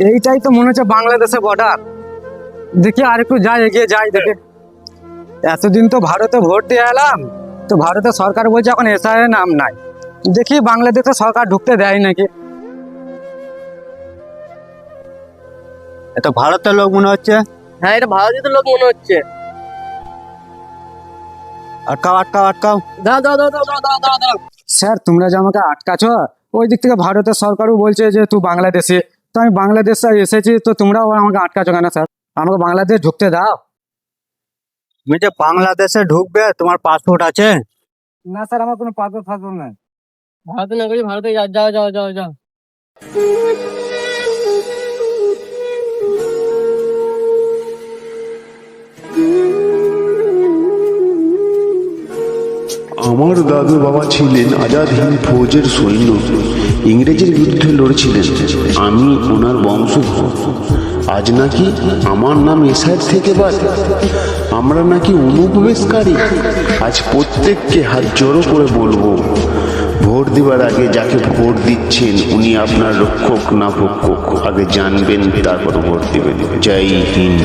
এইটাই তো মনে হচ্ছে বাংলাদেশের বর্ডার। দেখি আর একটু যাই, এগিয়ে যাই দেখে। এতদিন তো ভারতে ভোট দিয়ে এলাম, তো ভারতের সরকার বলছে এখন এসআইয়ের নাম নাই। দেখি বাংলাদেশের সরকার ঢুকতে দেয় নাকি। এটা ভারতের লোক মনে হচ্ছে। হ্যাঁ, এটা ভারতীয় লোক মনে হচ্ছে। আটকাও আটকাও আটকাও। দাও দাও দাও দাও দাও দাও দাও দাও। স্যার তোমরা যে আমাকে আটকাছো, ওই দিক থেকে ভারতের সরকারও বলছে যে তুই বাংলাদেশি, তো আমি বাংলাদেশে এসেছি, তো তোমরাও আমাকে আটকাছো কেন স্যার? আমাকে বাংলাদেশ ঢুকতে দাও। তুমি যে বাংলাদেশে ঢুকবে, তোমার পাসপোর্ট আছে? না স্যার, আমার কোনো পাসপোর্ট নাই। ভারতে না করি, ভারতে যাও যাও যাও যাও যাও। আমার দাদু বাবা ছিলেন আজাদ হিন্দ ফৌজের সৈন্য, ইংরেজের বিরুদ্ধে লড়েছিলেন। আমি ওনার বংশধর। আজ নাকি আমার নাম এসআইয়ের থেকে বাদ। আমরা নাকি অনুপ্রবেশকারী। আজ প্রত্যেককে হাত জড়ো করে বলবো, ভোট দেওয়ার আগে যাকে ভোট দিচ্ছেন উনি আপনার রক্ষক না ভক্ষক, আগে জানবেন তারপর ভোট দেবেন। জয় হিন্দ।